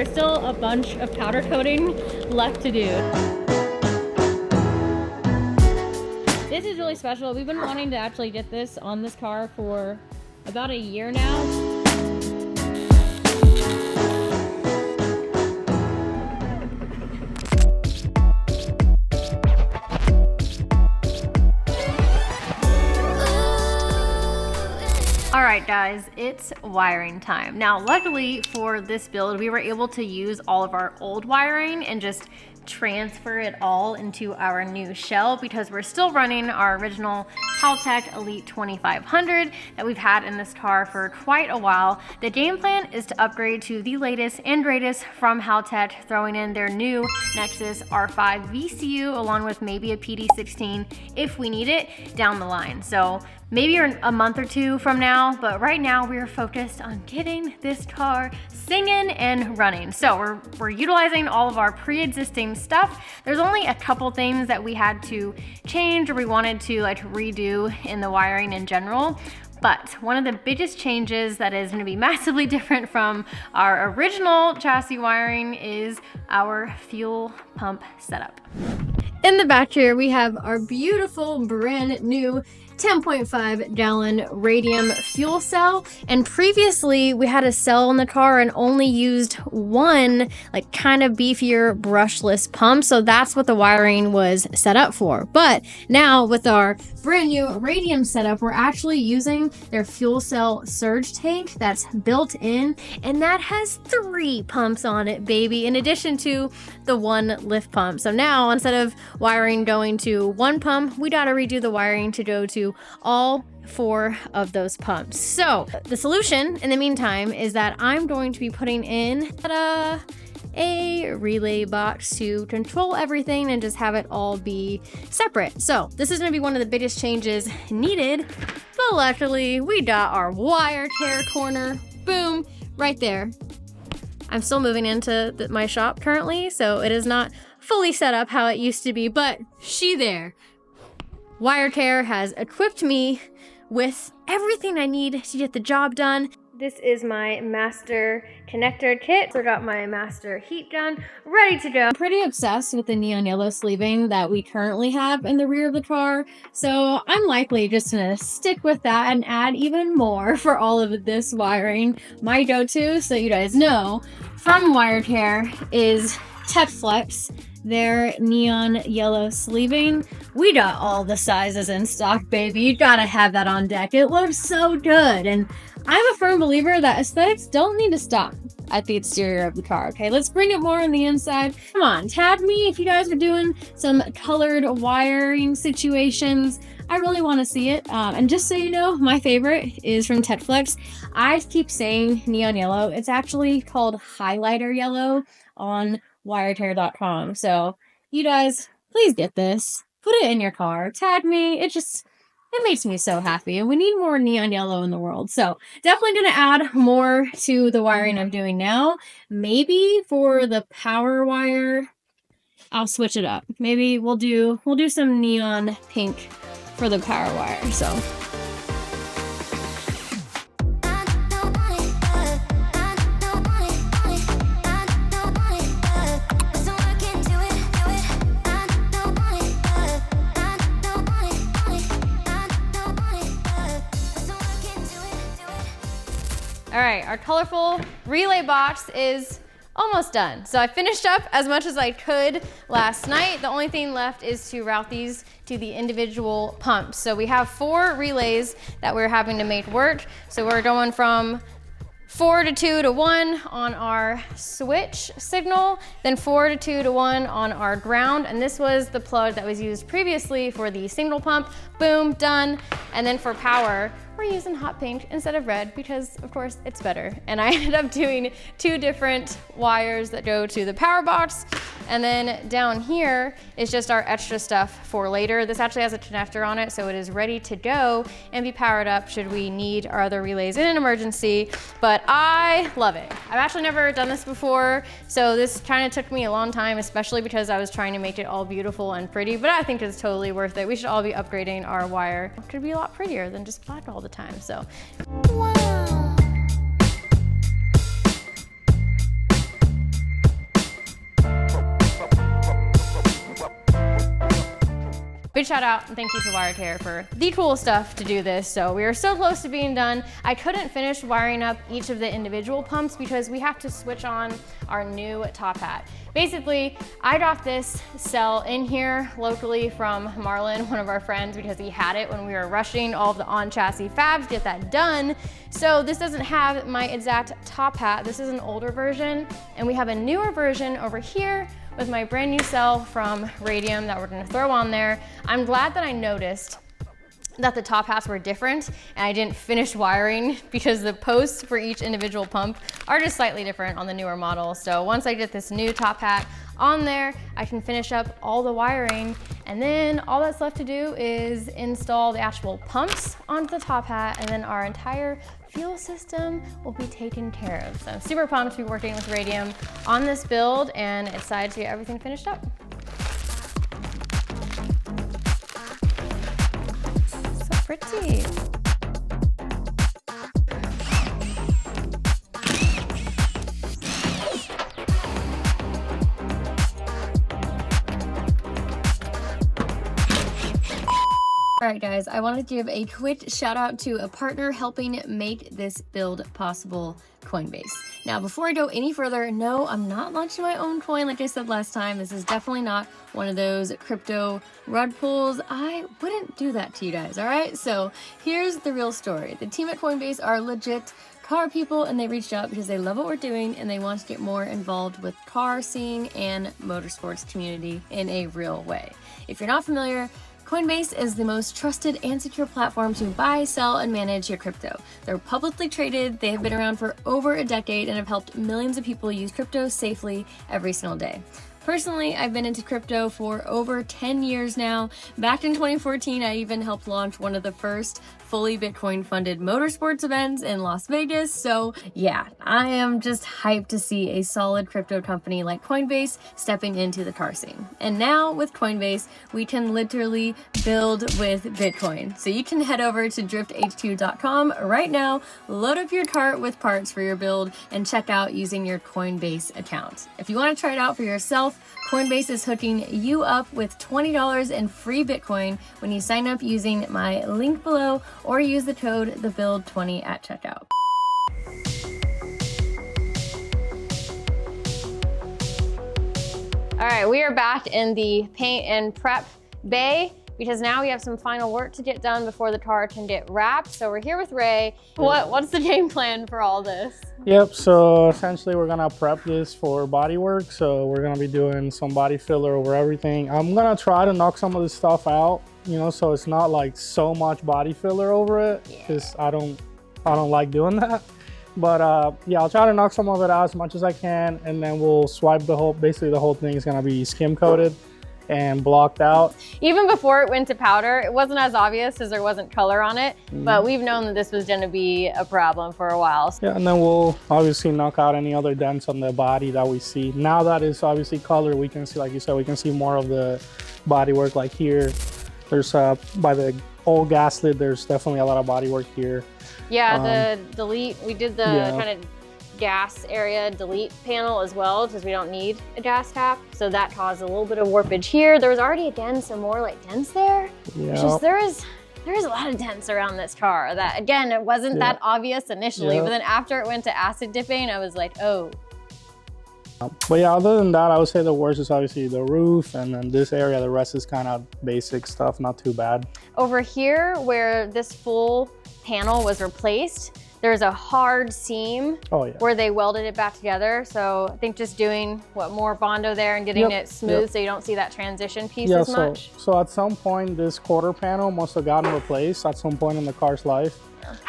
There's still a bunch of powder coating left to do. This is really special. We've been wanting to actually get this on this car for about a year now. Alright guys, it's wiring time. Now luckily for this build, we were able to use all of our old wiring and just transfer it all into our new shell because we're still running our original Haltech Elite 2500 that we've had in this car for quite a while. The game plan is to upgrade to the latest and greatest from Haltech, throwing in their new Nexus R5 VCU along with maybe a PD16 if we need it down the line. So maybe a month or two from now, but right now we are focused on getting this car singing and running. So we're utilizing all of our pre-existing stuff. There's only a couple things that we had to change or we wanted to like redo in the wiring in general. But one of the biggest changes that is going to be massively different from our original chassis wiring is our fuel pump setup. In the back here, we have our beautiful brand new 10.5 gallon radium fuel cell, and previously we had a cell in the car and only used one like kind of beefier brushless pump, so that's what the wiring was set up for. But now with our brand new radium setup, we're actually using their fuel cell surge tank that's built in, and that has 3 pumps on it, baby, in addition to the 1 lift pump. So now instead of wiring going to 1 pump, we gotta redo the wiring to go to all 4 of those pumps. So the solution in the meantime is that I'm going to be putting in a relay box to control everything and just have it all be separate. So this is going to be one of the biggest changes needed, but luckily we got our wire care corner, boom, right there. I'm still moving into my shop currently, so it is not fully set up how it used to be, but she there. WireCare has equipped me with everything I need to get the job done. This is my master connector kit. So I got my master heat gun ready to go. I'm pretty obsessed with the neon yellow sleeving that we currently have in the rear of the car. So I'm likely just gonna stick with that and add even more for all of this wiring. My go-to, so you guys know, from WireCare is TechFlex. Their neon yellow sleeving. We got all the sizes in stock, baby. You gotta have that on deck. It looks so good. And I'm a firm believer that aesthetics don't need to stop at the exterior of the car, okay? Let's bring it more on the inside. Come on, tag me if you guys are doing some colored wiring situations. I really want to see it. And just so you know, my favorite is from TechFlex. I keep saying neon yellow. It's actually called highlighter yellow on wiretear.com. So you guys, please get this. Put it in your car. Tag me. It makes me so happy. And we need more neon yellow in the world. So definitely going to add more to the wiring I'm doing now. Maybe for the power wire, I'll switch it up. Maybe we'll do some neon pink for the power wire. So all right, our colorful relay box is almost done. So I finished up as much as I could last night. The only thing left is to route these to the individual pumps. So we have 4 relays that we're having to make work. So we're going from 4 to 2 to 1 on our switch signal, then 4 to 2 to 1 on our ground. And this was the plug that was used previously for the single pump. Boom, done. And then for power, we're using hot pink instead of red because of course it's better. And I ended up doing 2 different wires that go to the power box. And then down here is just our extra stuff for later. This actually has a connector on it, so it is ready to go and be powered up should we need our other relays in an emergency. But I love it. I've actually never done this before, so this kind of took me a long time, especially because I was trying to make it all beautiful and pretty, but I think it's totally worth it. We should all be upgrading our wire. It could be a lot prettier than just black all the time, so. Wow. Big shout out and thank you to WireTear for the cool stuff to do this. So we are so close to being done. I couldn't finish wiring up each of the individual pumps because we have to switch on our new top hat. Basically, I got this cell in here locally from Marlon, one of our friends, because he had it when we were rushing all of the on-chassis fabs to get that done. So this doesn't have my exact top hat. This is an older version, and we have a newer version over here with my brand new cell from Radium that we're gonna throw on there. I'm glad that I noticed that the top hats were different and I didn't finish wiring because the posts for each individual pump are just slightly different on the newer model. So once I get this new top hat on there, I can finish up all the wiring, and then all that's left to do is install the actual pumps onto the top hat, and then our entire fuel system will be taken care of. So I'm super pumped to be working with Radium on this build and excited to get everything finished up. So pretty. All right, guys, I wanted to give a quick shout out to a partner helping make this build possible, Coinbase. Now, before I go any further, no, I'm not launching my own coin like I said last time. This is definitely not one of those crypto rug pulls. I wouldn't do that to you guys, all right? So here's the real story. The team at Coinbase are legit car people, and they reached out because they love what we're doing and they want to get more involved with car scene and motorsports community in a real way. If you're not familiar, Coinbase is the most trusted and secure platform to buy, sell, and manage your crypto. They're publicly traded, they have been around for over a decade, and have helped millions of people use crypto safely every single day. Personally, I've been into crypto for over 10 years now. Back in 2014, I even helped launch one of the first fully Bitcoin funded motorsports events in Las Vegas. So yeah, I am just hyped to see a solid crypto company like Coinbase stepping into the car scene. And now with Coinbase, we can literally build with Bitcoin. So you can head over to drifthq.com right now, load up your cart with parts for your build, and check out using your Coinbase account. If you want to try it out for yourself, Coinbase is hooking you up with $20 in free Bitcoin when you sign up using my link below or use the code THEBUILD20 at checkout. All right, we are back in the paint and prep bay because now we have some final work to get done before the car can get wrapped. So we're here with Ray. What's the game plan for all this? Yep, so essentially we're gonna prep this for bodywork. So we're gonna be doing some body filler over everything. I'm gonna try to knock some of this stuff out, you know, so it's not like so much body filler over it, because I don't like doing that. But yeah, I'll try to knock some of it out as much as I can, and then we'll swipe basically the whole thing is gonna be skim coated and blocked out. Even before it went to powder, it wasn't as obvious as there wasn't color on it, but we've known that this was gonna be a problem for a while. Yeah, and then we'll obviously knock out any other dents on the body that we see. Now that it's obviously color, we can see, like you said, we can see more of the bodywork. Like here, there's by the old gas lid, there's definitely a lot of bodywork here. Yeah, the delete, we did the kind of gas area delete panel as well, because we don't need a gas tap, so that caused a little bit of warpage here. There was already again some more like dents there. Just there is a lot of dents around this car that, again, it wasn't that obvious initially, but then after it went to acid dipping, I was like, oh. But yeah, other than that, I would say the worst is obviously the roof, and then this area, the rest is kind of basic stuff, not too bad. Over here where this full panel was replaced, there's a hard seam where they welded it back together. So I think just doing more Bondo there and getting it smooth so you don't see that transition piece as much. So at some point, this quarter panel must have gotten replaced at some point in the car's life,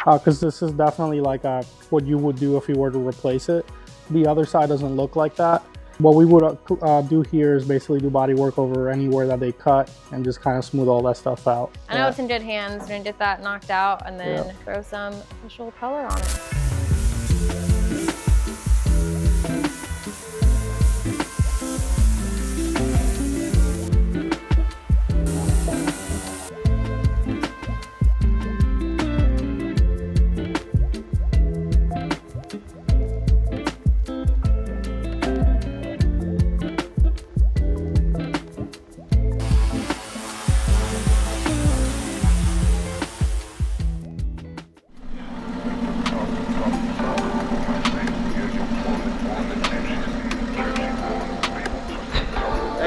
because this is definitely like what you would do if you were to replace it. The other side doesn't look like that. What we would do here is basically do body work over anywhere that they cut and just kind of smooth all that stuff out. I know it's in good hands. We're gonna get that knocked out and then throw some official color on it.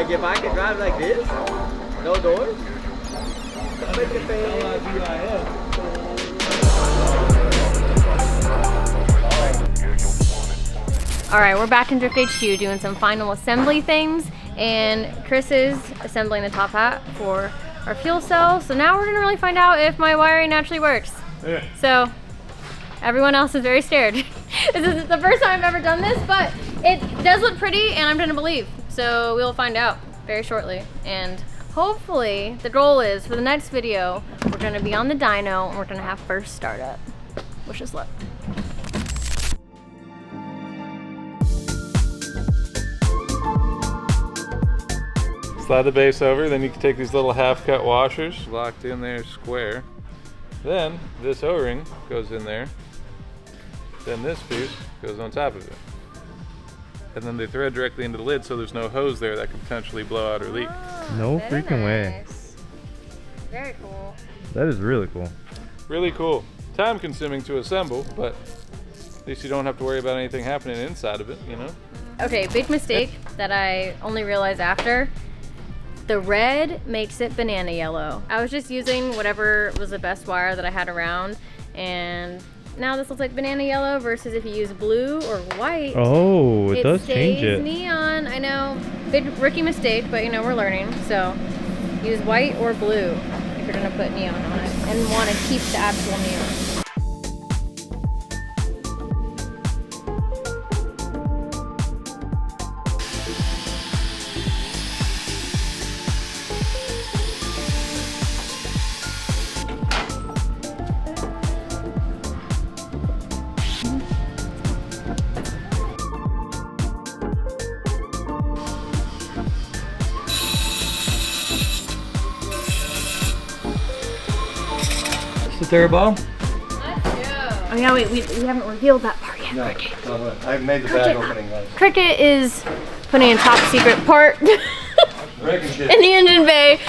Like if I could drive like this, no doors. All right, we're back in Drift HQ doing some final assembly things, and Chris is assembling the top hat for our fuel cell. So now we're gonna really find out if my wiring actually works. Yeah. So everyone else is very scared. This is the first time I've ever done this, but it does look pretty, and I'm gonna believe. So we'll find out very shortly. And hopefully, the goal is for the next video, we're gonna be on the dyno and we're gonna have first startup. Wish us luck. Slide the base over, then you can take these little half-cut washers, locked in there square. Then this O-ring goes in there. Then this piece goes on top of it. And then they thread directly into the lid, so there's no hose there that could potentially blow out or leak. No freaking way. Very cool. That is really cool. Really cool. Time consuming to assemble, but at least you don't have to worry about anything happening inside of it, you know? Okay, big mistake that I only realized after. The red makes it banana yellow. I was just using whatever was the best wire that I had around, and now this looks like banana yellow versus if you use blue or white. Oh, it does change it. Neon. I know, big rookie mistake, but you know, we're learning. So use white or blue if you're gonna put neon on it and want to keep the actual neon. The turbo? Oh yeah, wait, we haven't revealed that part yet. No, I made the Cricket. bag opening light. Cricket is putting a top secret part in the engine bay.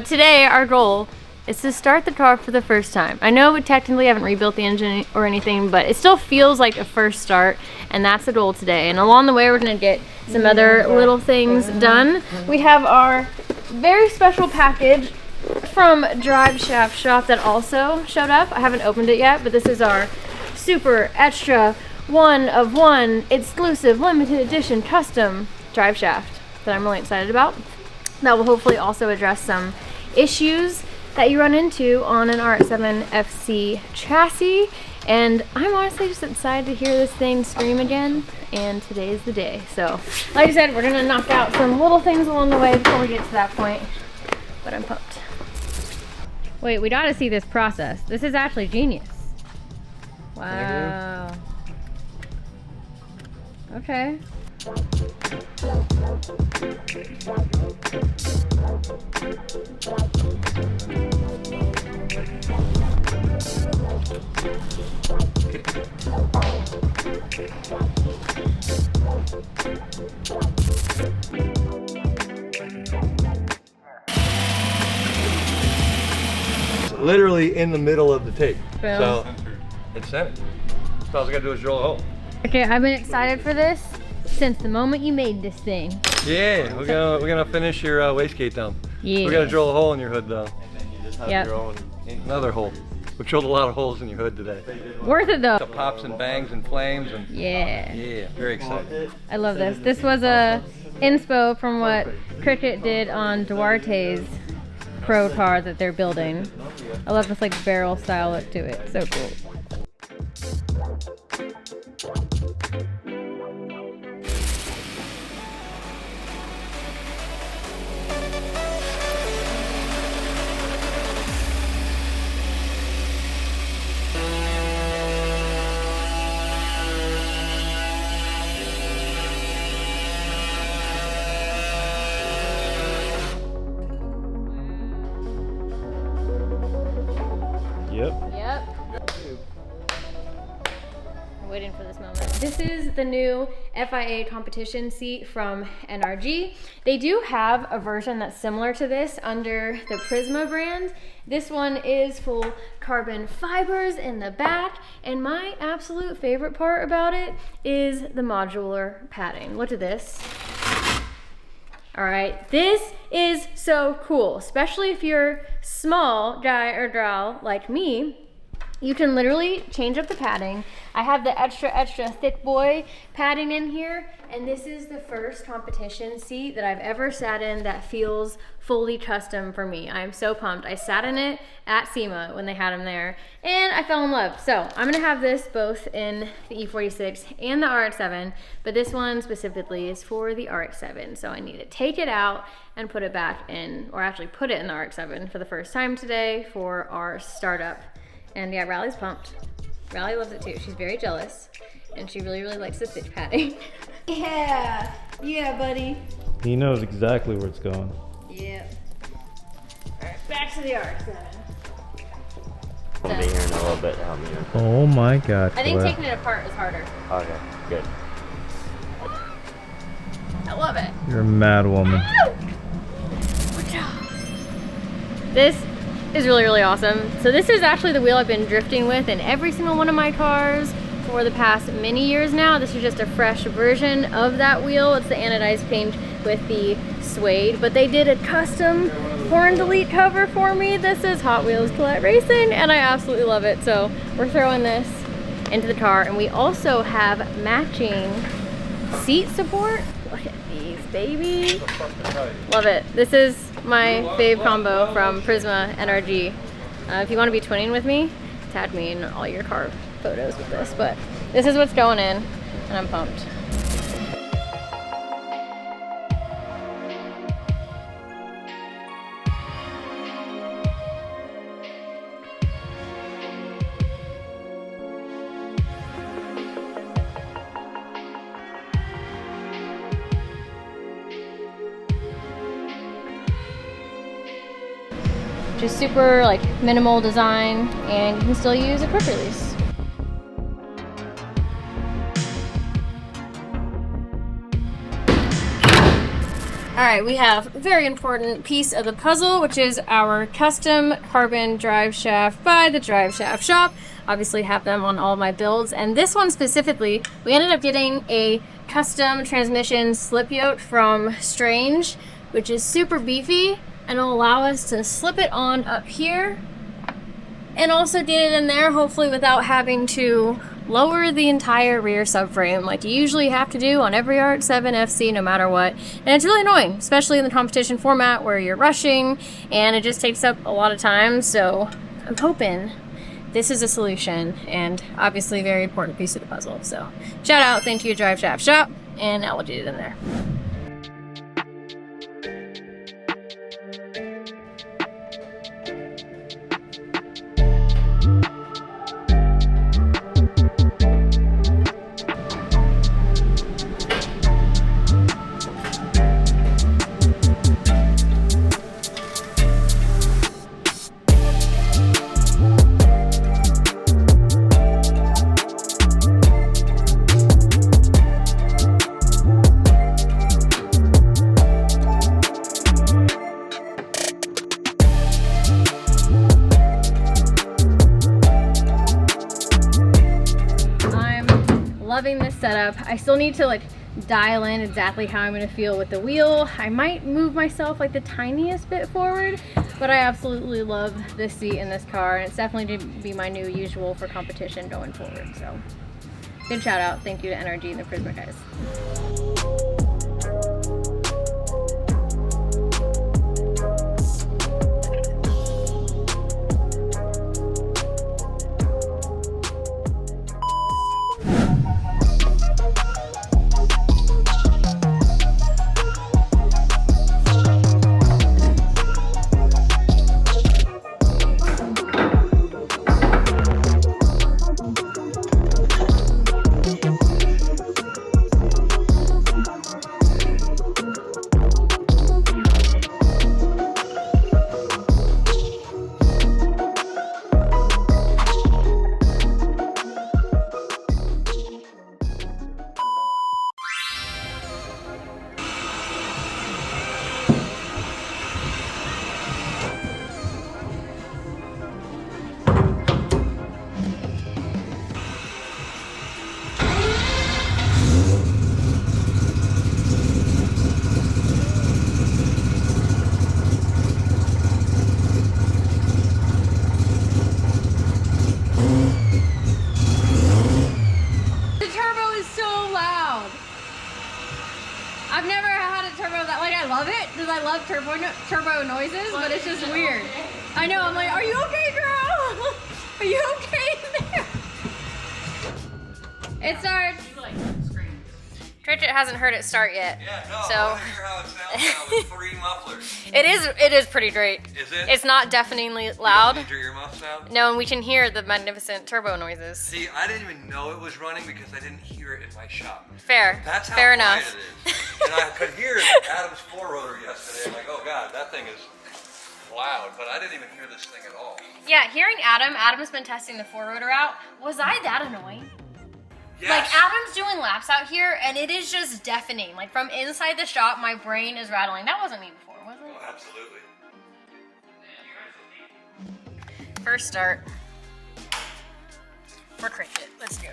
Today, our goal is to start the car for the first time. I know we technically haven't rebuilt the engine or anything, but it still feels like a first start, and that's the goal today. And along the way, we're gonna get some other little things done. We have our very special package from Drive Shaft Shop that also showed up. I haven't opened it yet, but this is our super extra one of one exclusive limited edition custom drive shaft that I'm really excited about. That will hopefully also address some issues that you run into on an RX7 FC chassis. And I'm honestly just excited to hear this thing scream again, and today's the day. So like I said, we're gonna knock out some little things along the way before we get to that point, but I'm pumped. Wait, we gotta see this process. This is actually genius. Wow. Okay. Literally in the middle of the tape. Boom. So it's sent. So all I gotta do is drill a hole. Okay, I've been excited for this since the moment you made this thing. Yeah, we're gonna finish your wastegate dump. Yeah. We're gonna drill a hole in your hood though. And then you just have Yep. your own. Another hole. We drilled a lot of holes in your hood today. Worth it though. The pops and bangs and flames and Yeah. very excited. I love this. This was a inspo from what Cricket did on Duarte's pro car that they're building. I love this like barrel style look to it. So cool. Yep. I'm waiting for this moment. This is the new FIA competition seat from NRG. They do have a version that's similar to this under the PRISMA brand. This one is full carbon fibers in the back, and my absolute favorite part about it is the modular padding. Look at this. All right, this is so cool, especially if you're small guy or gal like me. You can literally change up the padding. I have the extra thick boy padding in here, and this is the first competition seat that I've ever sat in that feels fully custom for me. I'm so pumped. I sat in it at SEMA when they had them there, and I fell in love. So I'm gonna have this both in the E46 and the RX7, but this one specifically is for the RX7. So I need to take it out and put it back in, or actually put it in the RX7 for the first time today for our startup. And yeah, Riley's pumped. Riley loves it too. She's very jealous, and she really likes the stitch padding. Yeah, buddy. He knows exactly where it's going. Yeah. All right, back to the RX7. I'll be here in a little bit to help me. Oh my God. I think Colette. taking it apart is harder. Okay, good. I love it. You're a mad woman. This is really awesome. So this is actually the wheel I've been drifting with in every single one of my cars for the past many years now. This is just a fresh version of that wheel. It's the anodized paint with the suede, but they did a custom horn delete cover for me. This is Hot Wheels Collette Racing, and I absolutely love it. So we're throwing this into the car, and we also have matching seat support. Look at these, baby. Love it. This is my fave combo from PRISMA NRG. If you want to be twinning with me, tag me in all your car photos with this, but this is what's going in, and I'm pumped. Just super like minimal design, and you can still use a quick release. All right, we have a very important piece of the puzzle, which is our custom carbon drive shaft by the Drive Shaft Shop. Obviously have them on all of my builds, and this one specifically, we ended up getting a custom transmission slip yoke from Strange, which is super beefy, and it'll allow us to slip it on up here and also get it in there, hopefully without having to lower the entire rear subframe like you usually have to do on every RX7 FC no matter what. And it's really annoying, especially in the competition format where you're rushing and it just takes up a lot of time. So I'm hoping this is a solution, and obviously a very important piece of the puzzle. So shout out, thank you Drive Shaft Shop, and now we'll get it in there. Loving this setup. I still need to like dial in exactly how I'm gonna feel with the wheel. I might move myself like the tiniest bit forward, but I absolutely love this seat in this car, and it's definitely to be my new usual for competition going forward. So good shout out, thank you to NRG and the PRISMA guys. I've never had a turbo that, like, I love it because I love turbo noises, but it's just weird. I know, I'm like, are you okay, girl? Are you okay in there? It starts. Tridget hasn't heard it start yet. Yeah, no, so. I want to hear how it sounds now with 3 mufflers. It is pretty great. Is it? It's not deafeningly You loud. don't need your earmuffs now? No, and we can hear the magnificent turbo noises. See, I didn't even know it was running because I didn't hear it in my shop. Fair. That's how Fair quiet enough. it is. And I could hear Adam's 4 rotor yesterday. I'm like, oh god, that thing is loud, but I didn't even hear this thing at all. Yeah, hearing Adam's been testing the 4 rotor out. Was I that annoying? Yes. Like, Adam's doing laps out here, and it is just deafening. Like, from inside the shop, my brain is rattling. That wasn't me before, was it? Oh, absolutely. First start. For cricket. Let's go.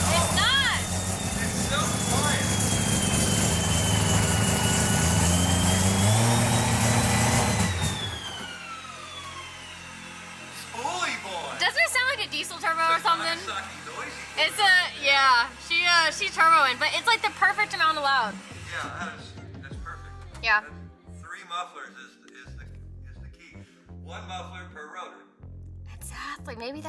It's not! It's so quiet. Spoolie boy. Doesn't it sound like a diesel turbo or something? Sucky, noisy. It's a, yeah, she's turboing, but it's like the perfect amount of loud. Yeah, that's perfect. Yeah. 3 mufflers is the key. 1 muffler per rotor. Exactly, maybe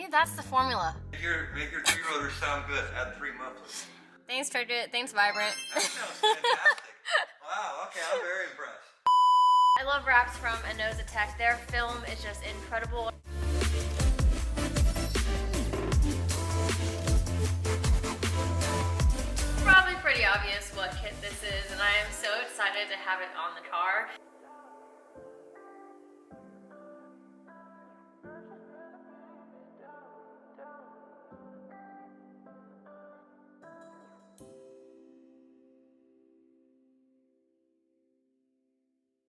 that's the formula. Make your 3 rotors sound good. Add 3 mufflers. Thanks, Tridget. Thanks, Vibrant. That sounds fantastic. Wow. Okay, I'm very impressed. I love wraps from Anoza Tech. Their film is just incredible. Probably pretty obvious what kit this is, and I am so excited to have it on the car.